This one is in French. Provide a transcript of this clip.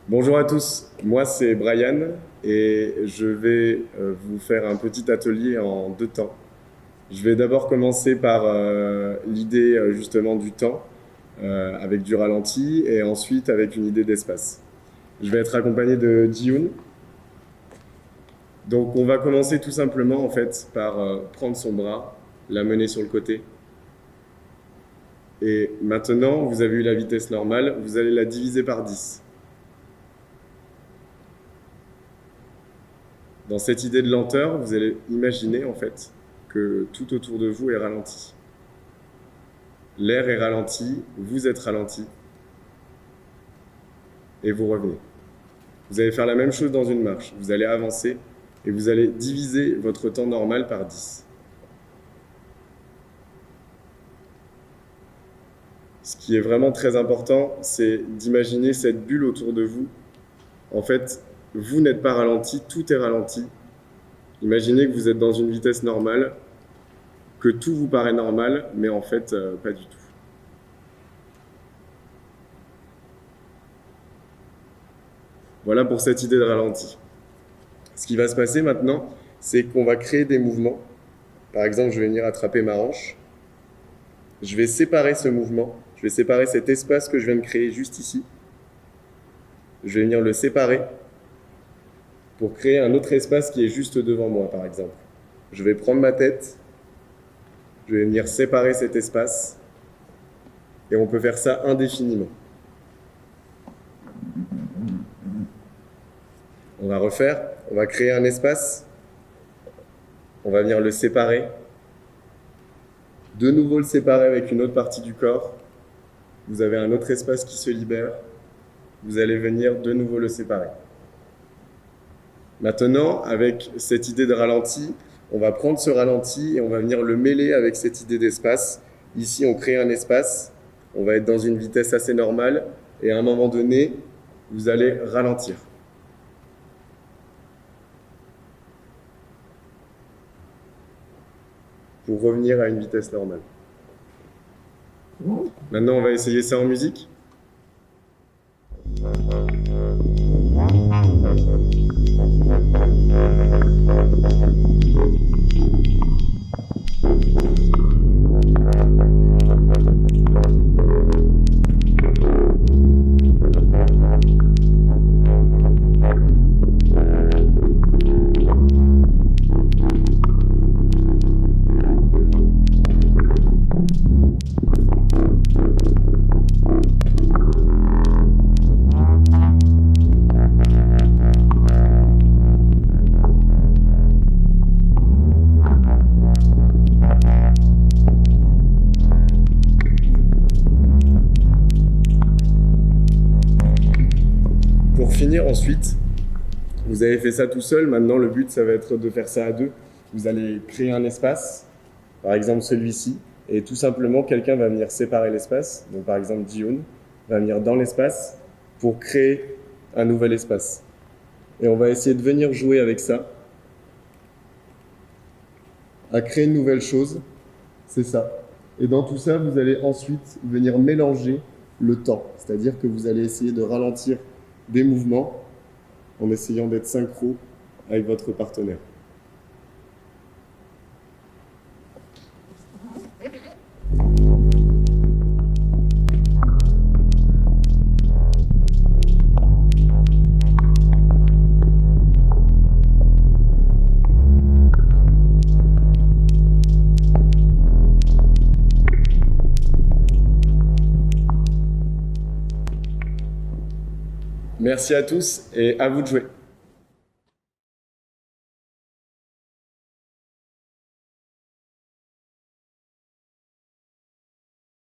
Bonjour à tous, moi c'est Brian et je vais vous faire un petit atelier en deux temps. Je vais d'abord commencer par l'idée justement du temps avec du ralenti et ensuite avec une idée d'espace. Je vais être accompagné de Ji-Hoon. Donc on va commencer tout simplement en fait par prendre son bras, l'amener sur le côté. Et maintenant, vous avez eu la vitesse normale, vous allez la diviser par 10. Dans cette idée de lenteur, vous allez imaginer en fait que tout autour de vous est ralenti. L'air est ralenti, vous êtes ralenti, et vous revenez. Vous allez faire la même chose dans une marche. Vous allez avancer et vous allez diviser votre temps normal par 10. Ce qui est vraiment très important, c'est d'imaginer cette bulle autour de vous. En fait, vous n'êtes pas ralenti, tout est ralenti. Imaginez que vous êtes dans une vitesse normale, que tout vous paraît normal, mais en fait, pas du tout. Voilà pour cette idée de ralenti. Ce qui va se passer maintenant, c'est qu'on va créer des mouvements. Par exemple, je vais venir attraper ma hanche. Je vais séparer ce mouvement. Je vais séparer cet espace que je viens de créer juste ici. Je vais venir le séparer pour créer un autre espace qui est juste devant moi, par exemple. Je vais prendre ma tête. Je vais venir séparer cet espace. Et on peut faire ça indéfiniment. On va refaire, on va créer un espace, on va venir le séparer, de nouveau le séparer avec une autre partie du corps, vous avez un autre espace qui se libère, vous allez venir de nouveau le séparer. Maintenant, avec cette idée de ralenti, on va prendre ce ralenti et on va venir le mêler avec cette idée d'espace. Ici, on crée un espace, on va être dans une vitesse assez normale et à un moment donné, vous allez ralentir. Pour revenir à une vitesse normale. Maintenant, on va essayer ça en musique. Pour finir ensuite, vous avez fait ça tout seul, maintenant le but ça va être de faire ça à deux. Vous allez créer un espace, par exemple celui-ci, et tout simplement quelqu'un va venir séparer l'espace, donc par exemple Ji-Hoon va venir dans l'espace pour créer un nouvel espace. Et on va essayer de venir jouer avec ça, à créer une nouvelle chose, c'est ça. Et dans tout ça, vous allez ensuite venir mélanger le temps, c'est-à-dire que vous allez essayer de ralentir des mouvements en essayant d'être synchro avec votre partenaire. Merci à tous et à vous de jouer.